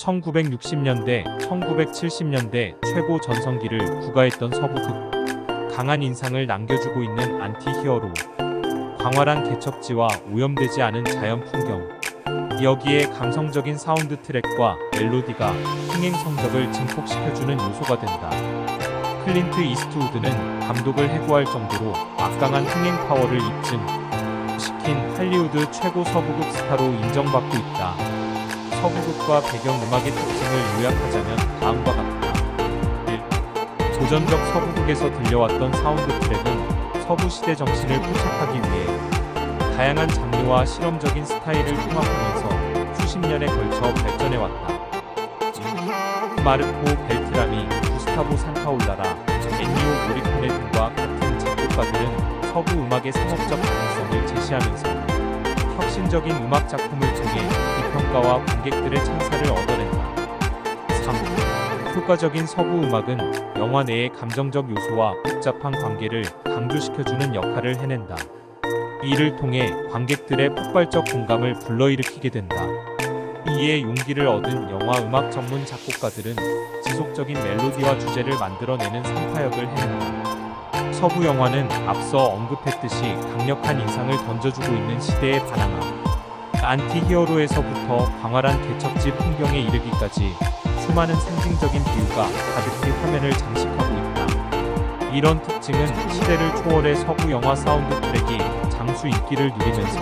1960년대, 1970년대 최고 전성기를 구가했던 서부극. 강한 인상을 남겨주고 있는 안티히어로. 광활한 개척지와 오염되지 않은 자연 풍경. 여기에 감성적인 사운드 트랙과 멜로디가 흥행 성적을 증폭시켜주는 요소가 된다. 클린트 이스트우드는 감독을 해고할 정도로 막강한 흥행 파워를 입증시킨 할리우드 최고 서부극 스타로 인정받고 있다. 서부극과 배경음악의 특징을 요약하자면 다음과 같다. 1. 고전적 서부극에서 들려왔던 사운드 트랙은 서부 시대 정신을 포착하기 위해 다양한 장르와 실험적인 스타일을 통합하면서 수십 년에 걸쳐 발전해왔다. 마르코 벨트라미, 구스타보 산타올라라, 엔니오 모리코네 등과 같은 작곡가들은 서부 음악의 상업적 가능성을 제시하면서 혁신적인 음악 작품을 통해 비평가와 관객들의 찬사를 얻어낸다. 3. 효과적인 서부 음악은 영화 내의 감정적 요소와 복잡한 관계를 강조시켜주는 역할을 해낸다. 이를 통해 관객들의 폭발적 공감을 불러일으키게 된다. 이에 용기를 얻은 영화 음악 전문 작곡가들은 지속적인 멜로디와 주제를 만들어내는 선파역을 해낸다. 서부 영화는 앞서 언급했듯이 강력한 인상을 던져주고 있는 시대에 반항함. 안티히어로에서부터 광활한 개척지 풍경에 이르기까지 수많은 상징적인 비유가 가득히 화면을 장식하고 있다. 이런 특징은 시대를 초월해 서부 영화 사운드 트랙이 장수 인기를 누리면서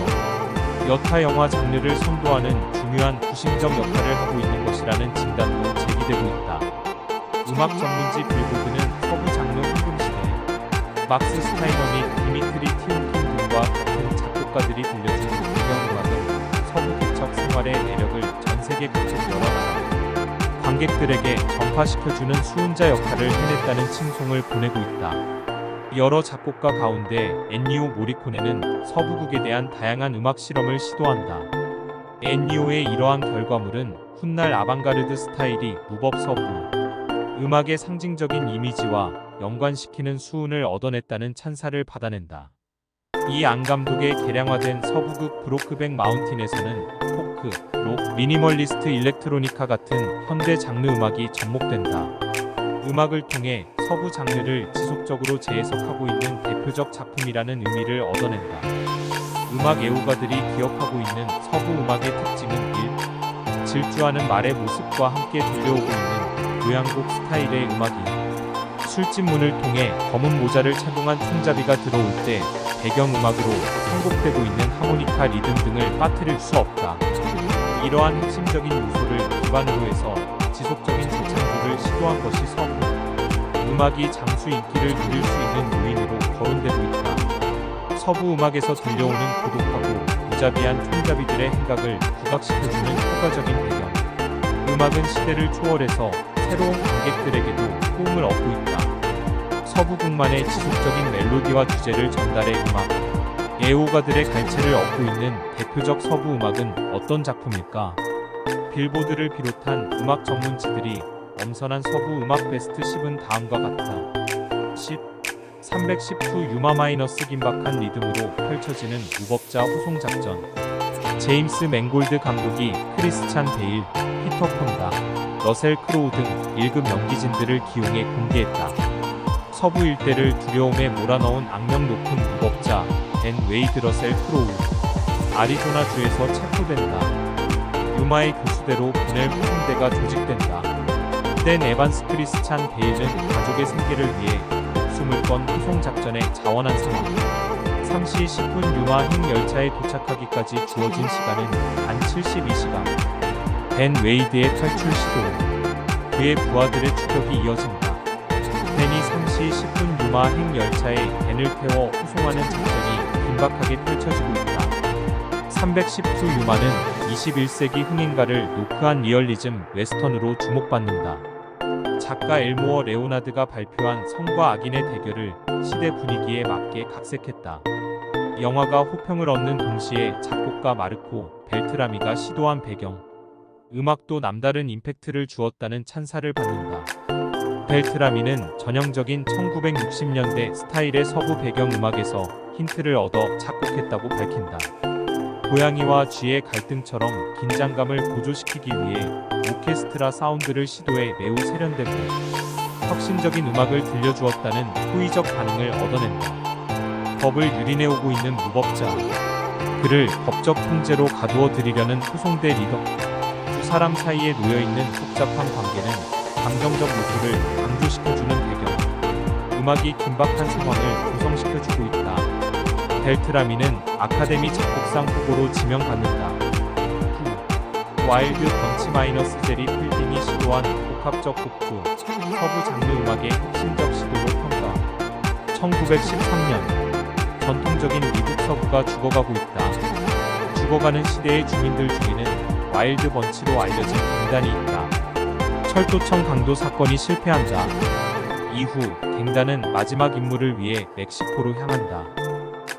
여타 영화 장르를 선도하는 중요한 구심적 역할을 하고 있는 것이라는 진단도 제기되고 있다. 음악 전문지 빌보드는 서부 장르 황금시대, 막스 스타이너 및 디미트리 티온킨 등과 같은 작곡가들이 들려준 배경음악은 서부 개척 생활의 매력을 전세계 각국 여러 나라 관객들에게 전파시켜주는 수훈자 역할을 해냈다는 칭송을 보내고 있다. 여러 작곡가 가운데 엔니오 모리코네는 서부극에 대한 다양한 음악 실험을 시도한다. 엔니오의 이러한 결과물은 훗날 아방가르드 스타일이 무법 서부 음악의 상징적인 이미지와 연관시키는 수훈을 얻어냈다는 찬사를 받아낸다. 이 안 감독의 개량화된 서부극 브로크백 마운틴에서는 포크, 록, 미니멀리스트 일렉트로니카 같은 현대 장르 음악이 접목된다. 음악을 통해 서부 장르를 지속적으로 재해석하고 있는 대표적 작품이라는 의미를 얻어낸다. 음악 애호가들이 기억하고 있는 서부 음악의 특징은 1. 질주하는 말의 모습과 함께 들려오고 있는 교향곡 스타일의 음악이 술집문을 통해 검은 모자를 착용한 총잡이가 들어올 때 배경음악으로 선곡되고 있는 하모니카 리듬 등을 빠뜨릴 수 없다. 이러한 핵심적인 요소를 기반으로 해서 지속적인 재창조를 시도한 것이 서부 음악이 장수 인기를 누릴 수 있는 요인으로 거론되고 있다. 서부 음악에서 들려오는 고독하고 무자비한 총잡이들의 행각을 부각시켜주는 효과적인 배경. 음악은 시대를 초월해서 새로운 관객들에게도 호응을 얻고 있다. 서부극만의 지속적인 멜로디와 주제를 전달해 음악 애호가들의 갈채를 얻고 있는 대표적 서부 음악은 어떤 작품일까? 빌보드를 비롯한 음악 전문지들이 엄선한 서부 음악 베스트 10은 다음과 같다. 10. 310수 유마 마이너스 긴박한 리듬으로 펼쳐지는 무법자 호송작전. 제임스 맹골드 감독이 크리스찬 베일, 피터 폰다, 러셀 크로우 등 1급 연기진들을 기용해 공개했다. 서부 일대를 두려움에 몰아넣은 악명 높은 무법자 벤 웨이드 러셀 크로우. 아리조나주에서 체포된다. 유마의 교수대로 보낼 후궁대가 조직된다. 댄 에반스 크리스찬 베일은 가족의 생계를 위해 목숨을 건 호송작전에 자원한 상황. 3시 10분 유마 핵 열차에 도착하기까지 주어진 시간은 단 72시간. 벤 웨이드의 탈출 시도. 그의 부하들의 추격이 이어진다. 벤이 3시 10분 유마 핵 열차에 벤을 태워 호송하는 작전이 긴박하게 펼쳐지고 있다. 310수 유마는 21세기 흥행가를 노크한 리얼리즘 웨스턴으로 주목받는다. 작가 엘모어 레오나드가 발표한 성과 악인의 대결을 시대 분위기에 맞게 각색했다. 영화가 호평을 얻는 동시에 작곡가 마르코 벨트라미가 시도한 배경 음악도 남다른 임팩트를 주었다는 찬사를 받는다. 벨트라미는 전형적인 1960년대 스타일의 서부 배경음악에서 힌트를 얻어 작곡했다고 밝힌다. 고양이와 쥐의 갈등처럼 긴장감을 고조시키기 위해 오케스트라 사운드를 시도해 매우 세련되고 혁신적인 음악을 들려주었다는 호의적 반응을 얻어낸다. 법을 유린해오고 있는 무법자. 그를 법적 통제로 가두어 들이려는 호송대 리더. 두 사람 사이에 놓여있는 복잡한 관계는 감정적 요소를 강조시켜주는 배경. 음악이 긴박한 상황을 구성시켜주고 있다. 벨트라미는 아카데미 작곡상 후보로 지명받는다. 와일드 번치 마이너스 제리 필딩이 시도한 복합적 곡조, 서부 장르 음악의 혁신적 시도로 평가. 1913년 전통적인 미국 서부가 죽어가고 있다. 죽어가는 시대의 주민들 중에는 와일드 번치로 알려진 갱단이 있다. 철도청 강도 사건이 실패한다. 이후 갱단은 마지막 임무를 위해 멕시코로 향한다.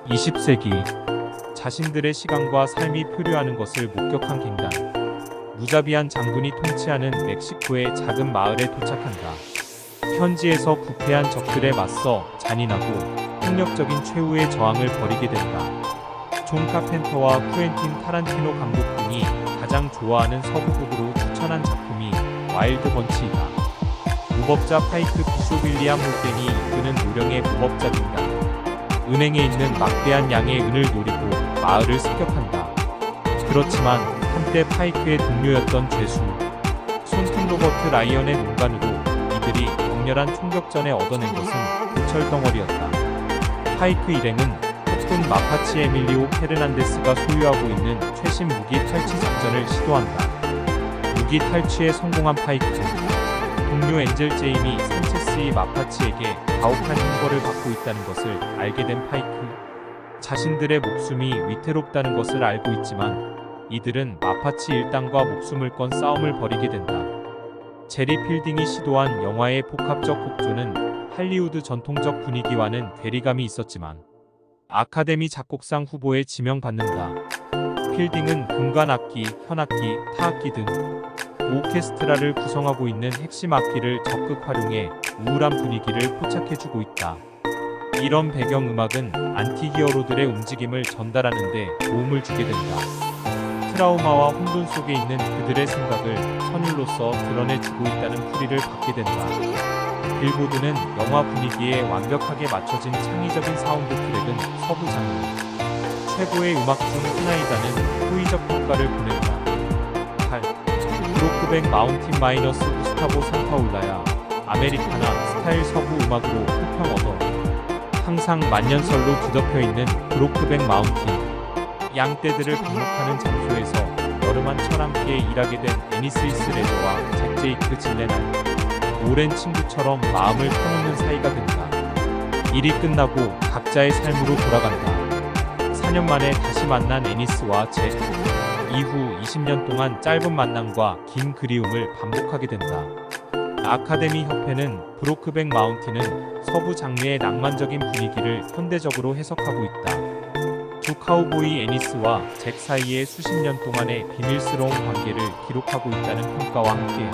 20세기 자신들의 시간과 삶이 표류하는 것을 목격한 갱단. 무자비한 장군이 통치하는 멕시코의 작은 마을에 도착한다. 현지에서 부패한 적들에 맞서 잔인하고 폭력적인 최후의 저항을 벌이게 된다. 존 카펜터와 쿠엔틴 타란티노 감독 등이 가장 좋아하는 서부극으로 추천한 작품이 와일드 번치이다. 무법자 파이크 비쇼 윌리엄 홀덴이 이끄는 노령의 무법자 갱단. 은행에 있는 막대한 양의 은을 노리고 마을을 습격한다. 그렇지만 한때 파이크의 동료였던 죄수 손튼 로버트 라이언의 농간으로 이들이 격렬한 총격전에 얻어낸 것은 고철덩어리였다. 파이크 일행은 폭군 마파치 에밀리오 페르난데스가 소유하고 있는 최신 무기 탈취 작전을 시도한다. 무기 탈취에 성공한 파이크, 동료 엔젤 제임이 산체스의 마파치에게 가혹한 형벌을 받고 있다는 것을 알게 된 파이크. 자신들의 목숨이 위태롭다는 것을 알고 있지만 이들은 마파치 일당과 목숨을 건 싸움을 벌이게 된다. 제리 필딩이 시도한 영화의 복합적 곡조는 할리우드 전통적 분위기와는 괴리감이 있었지만 아카데미 작곡상 후보에 지명받는다. 필딩은 금관악기, 현악기, 타악기 등 오케스트라를 구성하고 있는 핵심 악기를 적극 활용해 우울한 분위기를 포착해주고 있다. 이런 배경음악은 안티히어로들의 움직임을 전달하는 데 도움을 주게 된다. 트라우마와 혼돈 속에 있는 그들의 생각을 선율로서 드러내주고 있다는 풀이를 받게 된다. 빌보드는 영화 분위기에 완벽하게 맞춰진 창의적인 사운드 트랙은 서부 장르 최고의 음악 중 하나이다는 호의적 평가를 보낸다. 8. 브로크백 마운틴 마이너스 구스타보 산타올라야 아메리카나 스타일 서부 음악으로 호평 얻어. 항상 만년설로 뒤덮여 있는 브로크백 마운틴. 양떼들을 방목하는 장소에서 여름한철 함께 일하게 된 애니스이스 레저와 잭 제이크 질레날. 오랜 친구처럼 마음을 터놓는 사이가 된다. 일이 끝나고 각자의 삶으로 돌아간다. 4년 만에 다시 만난 애니스와 잭. 이후 20년 동안 짧은 만남과 긴 그리움을 반복하게 된다. 아카데미 협회는 브로크백 마운틴은 서부 장르의 낭만적인 분위기를 현대적으로 해석하고 있다. 두 카우보이 애니스와 잭 사이의 수십 년 동안의 비밀스러운 관계를 기록하고 있다는 평가와 함께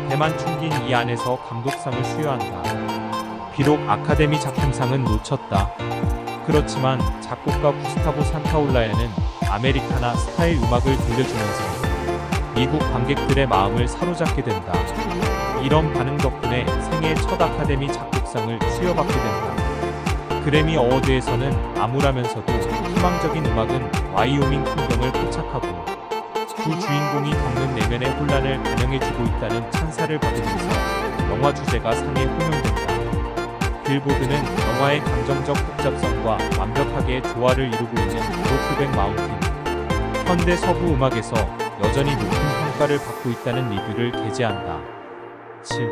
대만 충긴 이 안에서 감독상을 수여한다. 비록 아카데미 작품상은 놓쳤다. 그렇지만 작곡가 구스타보 산타올라야는 아메리카나 스타일 음악을 들려주면서 미국 관객들의 마음을 사로잡게 된다. 이런 반응 덕분에 생애 첫 아카데미 작곡상을 수여받게 된다. 그래미 어워드에서는 암울하면서도 희망적인 음악은 와이오밍 풍경을 포착하고 두 주인공이 겪는 내면의 혼란을 반영해주고 있다는 찬사를 받으면서 영화 주제가 상에 호명된다. 빌보드는 영화의 감정적 복잡성과 완벽하게 조화를 이루고 있는 브로크백 마운틴, 현대 서부 음악에서 여전히 높은 평가를 받고 있다는 리뷰를 게재한다. 7.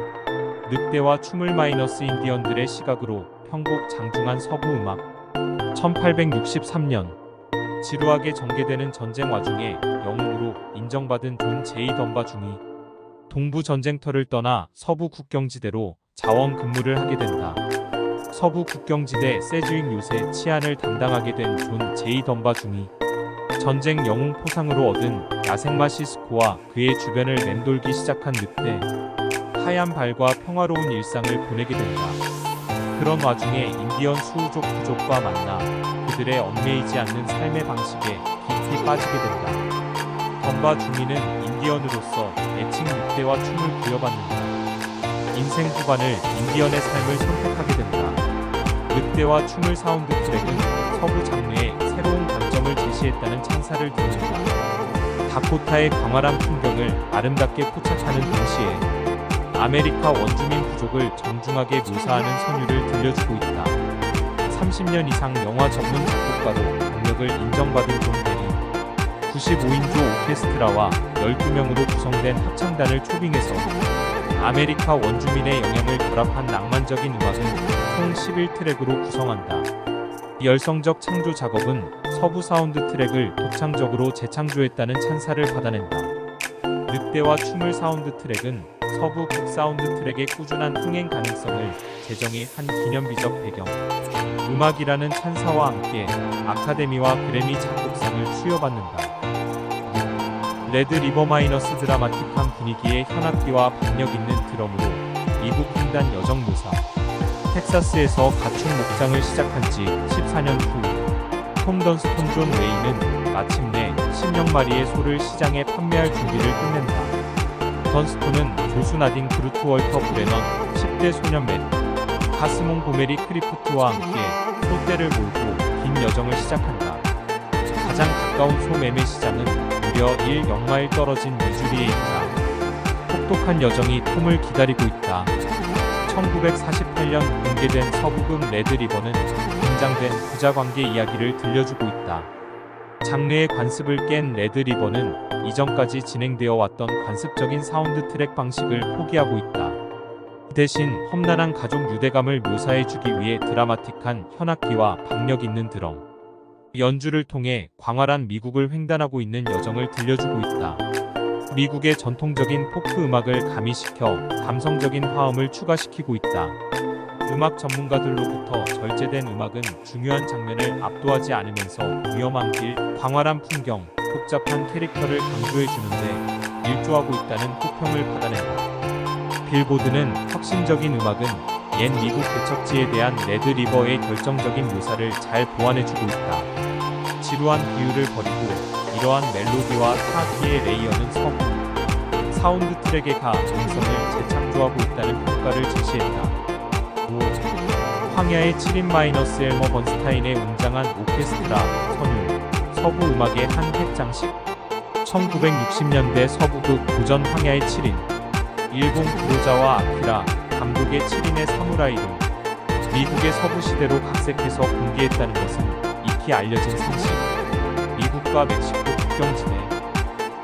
늑대와 춤을 마이너스 인디언들의 시각으로 편곡 장중한 서부 음악. 1863년 지루하게 전개되는 전쟁 와중에 영웅으로 인정받은 존 제이 덤바 중이 동부 전쟁터를 떠나 서부 국경지대로 자원 근무를 하게 된다. 서부 국경지대 세즈윅 요새 치안을 담당하게 된 존 제이 덤바 중이 전쟁 영웅 포상으로 얻은 야생마시스코와 그의 주변을 맴돌기 시작한 늑대. 하얀 발과 평화로운 일상을 보내게 된다. 그런 와중에 인디언 수우족 부족과 만나 그들의 얽매이지 않는 삶의 방식에 깊이 깊이 빠지게 된다. 덤바 주민은 인디언으로서 애칭 늑대와 춤을 부여받는다. 인생 후반을 인디언의 삶을 선택하게 된다. 늑대와 춤을 사운드 트랙은 서부 장르에 새로운 관점을 제시했다는 찬사를 듣는다. 다코타의 광활한 풍경을 아름답게 포착하는 동시에 아메리카 원주민 부족을 정중하게 묘사하는 선율을 들려주고 있다. 30년 이상 영화 전문 작곡가로 경력을 인정받은 존 베리, 95인조 오케스트라와 12명으로 구성된 합창단을 초빙해서 아메리카 원주민의 영향을 결합한 낭만적인 음악은 총 11트랙으로 구성한다. 열성적 창조 작업은 서부 사운드 트랙을 독창적으로 재창조했다는 찬사를 받아낸다. 늑대와 춤을 사운드 트랙은 서부 북 사운드 트랙의 꾸준한 흥행 가능성을 제정의 한 기념비적 배경, 음악이라는 찬사와 함께 아카데미와 그래미 작곡상을 수여받는다. 레드 리버 마이너스 드라마틱한 분위기의 현악기와 박력 있는 드럼으로 미국 횡단 여정 묘사. 텍사스에서 가축 목장을 시작한 지 14년 후, 톰 던스톤 존 웨이는 마침내 10여 마리의 소를 시장에 판매할 준비를 끝낸다. 던스톤은 조수 나딘 그루트 월터 브레넌, 10대 소년 맷, 가스몽 고메리 크리프트와 함께 소떼를 몰고 긴 여정을 시작한다. 가장 가까운 소 매매 시장은 무려 1영마일 떨어진 미주리에 있다. 혹독한 여정이 톰을 기다리고 있다. 1948년 공개된 서부극 레드 리버는 긴장된 부자관계 이야기를 들려주고 있다. 장르의 관습을 깬 레드 리버는 이전까지 진행되어 왔던 관습적인 사운드 트랙 방식을 포기하고 있다. 대신 험난한 가족 유대감을 묘사해주기 위해 드라마틱한 현악기와 박력 있는 드럼, 연주를 통해 광활한 미국을 횡단하고 있는 여정을 들려주고 있다. 미국의 전통적인 포크 음악을 가미시켜 감성적인 화음을 추가시키고 있다. 음악 전문가들로부터 절제된 음악은 중요한 장면을 압도하지 않으면서 위험한 길, 광활한 풍경, 복잡한 캐릭터를 강조해주는데 일조하고 있다는 호평을 받아낸다. 빌보드는 혁신적인 음악은 옛 미국 개척지에 대한 레드 리버의 결정적인 묘사를 잘 보완해주고 있다. 지루한 비율을 버리고 이러한 멜로디와 타악기의 레이어는 서부 사운드 트랙의 가능성을 재창조하고 있다는 평가를 제시했다. 5. 황야의 7인 마이너스 엘머 번스타인의 웅장한 오케스트라 선율, 서부 음악의 한 획 장식. 1960년대 서부극 고전 황야의 7인, 일본 구로자와 아키라 감독의 7인의 사무라이를 미국의 서부 시대로 각색해서 공개했다는 것은 익히 알려진 상식. 미국과 멕시코 국경지대,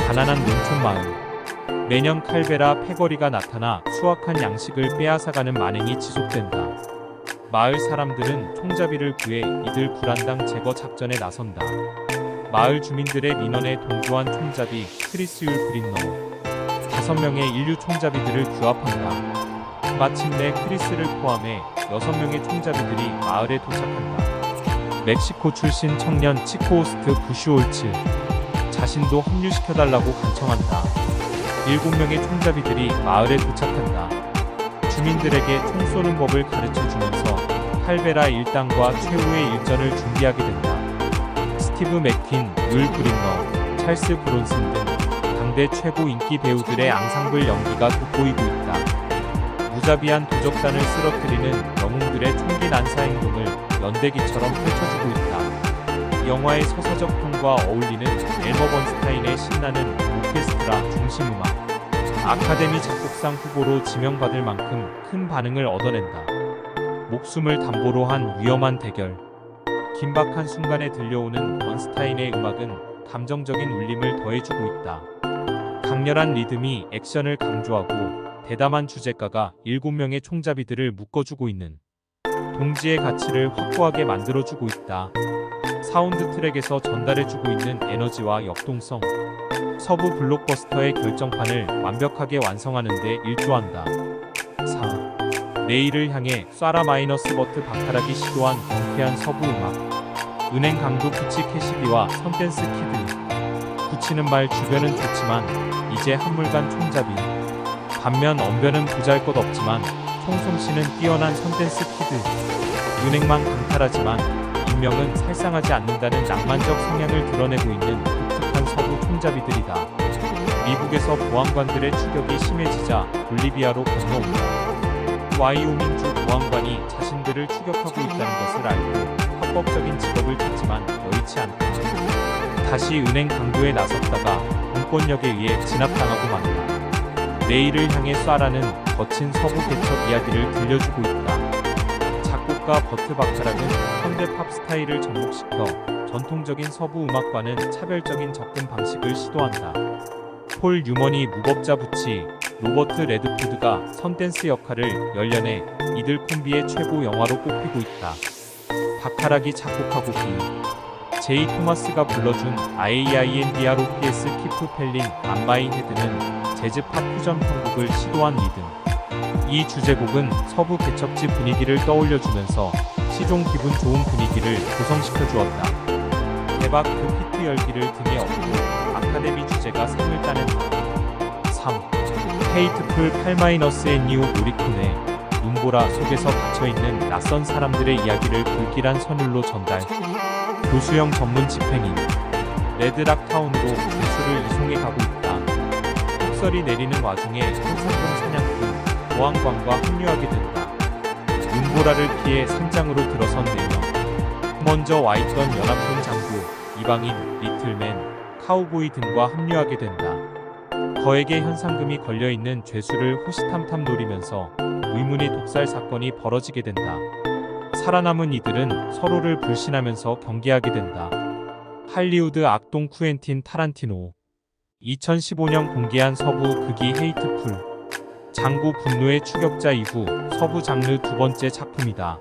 가난한 농촌 마을. 매년 칼베라 패거리가 나타나 수확한 양식을 빼앗아가는 만행이 지속된다. 마을 사람들은 총잡이를 구해 이들 불안당 제거 작전에 나선다. 마을 주민들의 민원에 동조한 총잡이 크리스 율 브린너, 5명의 인류 총잡이들을 규합한다. 마침내 크리스를 포함해 6명의 총잡이들이 마을에 도착한다. 멕시코 출신 청년 치코호스트 부슈올츠, 자신도 합류시켜달라고 간청한다. 7명의 총잡이들이 마을에 도착한다. 주민들에게 총 쏘는 법을 가르쳐주면서 칼베라 일당과 최후의 일전을 준비하게 된다. 스티브 맥퀸, 율 브린너, 찰스 브론슨 등 당대 최고 인기 배우들의 앙상블 연기가 돋보이고 있다. 무자비한 도적단을 쓰러뜨리는 영웅들의 총기 난사 행동을 연대기처럼 펼쳐주고 있다. 영화의 서사적 톤과 어울리는 엘머 번스타인의 신나는 오케스트라 중심음악, 아카데미 작곡상 후보로 지명받을 만큼 큰 반응을 얻어낸다. 목숨을 담보로 한 위험한 대결, 긴박한 순간에 들려오는 번스타인의 음악은 감정적인 울림을 더해주고 있다. 강렬한 리듬이 액션을 강조하고 대담한 주제가가 7명의 총잡이들을 묶어주고 있는 동지의 가치를 확고하게 만들어주고 있다. 사운드 트랙에서 전달해주고 있는 에너지와 역동성, 서부 블록버스터의 결정판을 완벽하게 완성하는 데 일조한다. 4. 내일을 향해 쏴라 마이너스 버트 바카락이 시도한 경쾌한 서부 음악, 은행 강도 구치 캐시디와 선댄스 키드. 구치는 말 주변은 좋지만 이제 한물간 총잡이, 반면 언변은 보잘것없지만 총솜씨는 뛰어난 선댄스 키드. 은행만 강탈하지만 인명은 살상하지 않는다는 낭만적 성향을 드러내고 있는 독특한 서부 총잡이들이다. 미국에서 보안관들의 추격이 심해지자 볼리비아로 건너온다. 와이오밍주 보안관이 자신들을 추격하고 있다는 것을 알고 합법적인 직업을 찾지만 여의치 않다. 다시 은행 강도에 나섰다가 공권력에 의해 진압당하고 만다. 내일을 향해 쏴라는 거친 서부 개척 이야기를 들려주고 있다. 작곡가 버트 바카락은 현대 팝 스타일을 접목시켜 전통적인 서부 음악과는 차별적인 접근 방식을 시도한다. 폴 뉴먼이 무법자 부치, 로버트 레드푸드가 선댄스 역할을 열연해 이들 콤비의 최고 영화로 꼽히고 있다. 바카락이 작곡하고 제이 토마스가 불러준 IAINDROPS 키프 펠린 안마이 헤드는 재즈 팝 퓨전 편곡을 시도한 리듬. 이 주제곡은 서부 개척지 분위기를 떠올려주면서 시종 기분 좋은 분위기를 조성시켜 주었다. 대박 그 히트 열기를 등에 업고 아카데미 주제가 상을 따낸다. 3. 헤이트풀 8-N니오 모리코네. 눈보라 속에서 갇혀있는 낯선 사람들의 이야기를 불길한 선율로 전달. 교수형 전문 집행인 레드락타운으로 죄수를 이송해 가고 있다. 폭설이 내리는 와중에 현상금 사냥꾼 보안관과 합류하게 된다. 눈보라를 피해 산장으로 들어선 4명. 먼저 와있던 연합군 장교, 이방인, 리틀맨, 카우보이 등과 합류하게 된다. 거액의 현상금이 걸려있는 죄수를 호시탐탐 노리면서 의문의 독살 사건이 벌어지게 된다. 살아남은 이들은 서로를 불신하면서 경계하게 된다. 할리우드 악동 쿠엔틴 타란티노 2015년 공개한 서부 극이 헤이트풀. 장고 분노의 추격자 이후 서부 장르 두 번째 작품이다.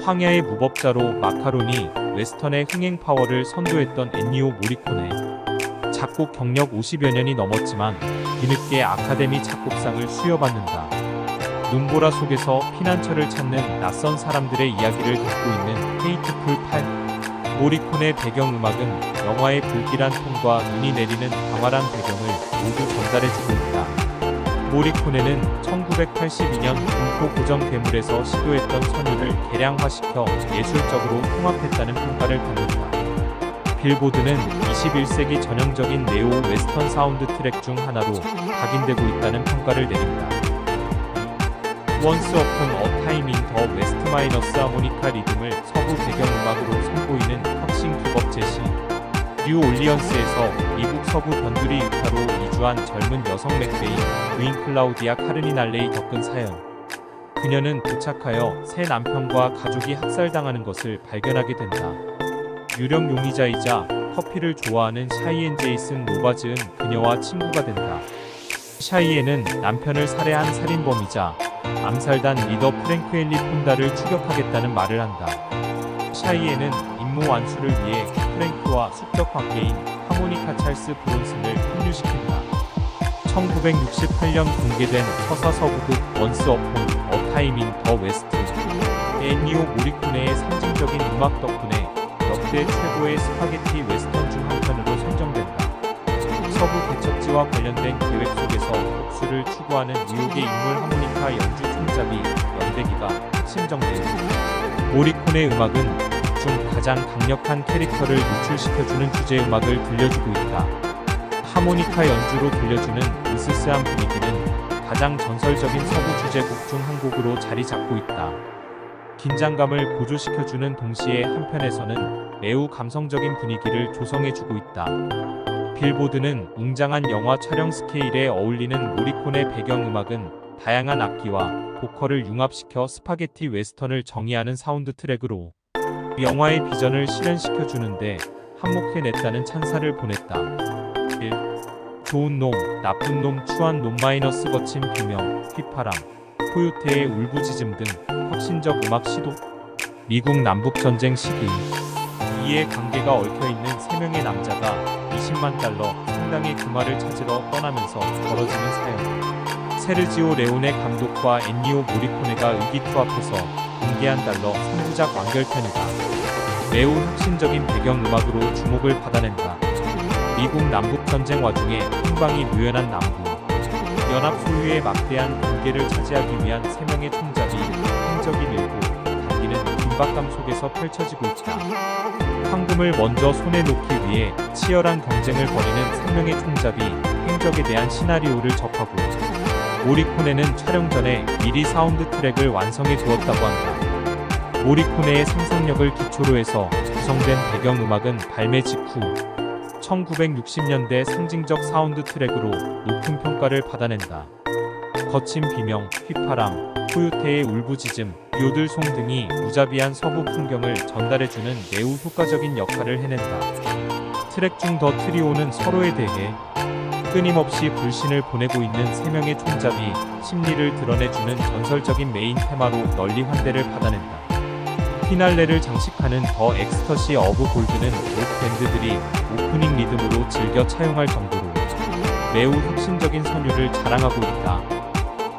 황야의 무법자로 마카로니, 웨스턴의 흥행 파워를 선도했던 엔니오 모리코네. 작곡 경력 50여 년이 넘었지만 뒤늦게 아카데미 작곡상을 수여받는다. 눈보라 속에서 피난처를 찾는 낯선 사람들의 이야기를 담고 있는 헤이트풀 8. 모리코네 배경음악은 영화의 불길한 톤과 눈이 내리는 광활한 배경을 모두 전달해주고 있다. 모리코네는 1982년 공포 고정 괴물에서 시도했던 선율을 개량화시켜 예술적으로 통합했다는 평가를 받는다. 빌보드는 21세기 전형적인 네오 웨스턴 사운드 트랙 중 하나로 각인되고 있다는 평가를 내린다. Once Upon a Time in the West 마이너스 하모니카 리듬을 서부 배경음악으로 선보이는 혁신 기법 제시. 뉴 올리언스에서 미국 서부 변두리 유타로 이주한 젊은 여성 맥베인, 부인 클라우디아 카르니날레이 겪은 사연. 그녀는 도착하여 새 남편과 가족이 학살당하는 것을 발견하게 된다. 유령 용의자이자 커피를 좋아하는 샤이엔 제이슨 로바즈은 그녀와 친구가 된다. 샤이엔은 남편을 살해한 살인범이자 암살단 리더 프랭크 헨리 폰다를 추격하겠다는 말을 한다. 샤이엔은 임무 완수를 위해 프랭크와 숙적 관계인 하모니카 찰스 브론슨을 합류시킨다. 1968년 공개된 서사 서부극 원스 어폰 어 타임 인 더 웨스트. 엔니오 모리코네의 상징적인 음악 덕분에 역대 최고의 스파게티 웨스턴 중 한 편으로 선정된다. 서부 개척지와 관련된 계획 속에서 복수를 추구하는 뉴욕의 인물 하모니카 연주 총잡이 연대기가 핵심 정대입니다. 모리코네 음악은 극 중 가장 강력한 캐릭터를 노출시켜주는 주제 음악을 들려주고 있다. 하모니카 연주로 들려주는 으스스한 분위기는 가장 전설적인 서부 주제곡 중 한 곡으로 자리 잡고 있다. 긴장감을 고조시켜주는 동시에 한편에서는 매우 감성적인 분위기를 조성해주고 있다. 빌보드는 웅장한 영화 촬영 스케일에 어울리는 모리코네 배경음악은 다양한 악기와 보컬을 융합시켜 스파게티 웨스턴을 정의하는 사운드 트랙으로 영화의 비전을 실현시켜주는데 한몫해냈다는 찬사를 보냈다. 1. 좋은 놈, 나쁜 놈, 추한 놈 마이너스 거친 비명, 휘파람, 코요테의 울부짖음 등 혁신적 음악 시도. 미국 남북전쟁 시기 이에 관계가 얽혀있는 3명의 남자가 20만 달러 상당의 금화를 찾으러 떠나면서 벌어지는 사연. 세르지오 레오네 감독과 엔니오 모리코네가 의기투합해서 공개한 달러 3부작 완결편이다. 매우 혁신적인 배경음악으로 주목을 받아낸다. 미국 남북전쟁 와중에 행방이 묘연한 남부. 연합 소유의 막대한 경계를 차지하기 위한 3명의 총잡이 행적이 밀고 당기는 긴박감 속에서 펼쳐지고 있다. 황금을 먼저 손에 놓기 위해 치열한 경쟁을 벌이는 3명의 총잡이 행적에 대한 시나리오를 접하고 모리코네는 촬영 전에 미리 사운드 트랙을 완성해 두었다고 한다. 모리코네의 상상력을 기초로 해서 구성된 배경음악은 발매 직후 1960년대 상징적 사운드 트랙으로 높은 평가를 받아낸다. 거친 비명, 휘파람, 코요테의 울부짖음, 요들송 등이 무자비한 서부 풍경을 전달해주는 매우 효과적인 역할을 해낸다. 트랙 중 더 트리오는 서로에 대해 끊임없이 불신을 보내고 있는 3명의 총잡이 심리를 드러내주는 전설적인 메인 테마로 널리 환대를 받아낸다. 피날레를 장식하는 더 엑스터시 어브 골드는 록 밴드들이 오프닝 리듬으로 즐겨 차용할 정도로 매우 혁신적인 선율을 자랑하고 있다.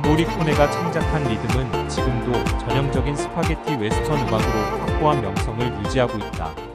모리코네가 창작한 리듬은 지금도 전형적인 스파게티 웨스턴 음악으로 확고한 명성을 유지하고 있다.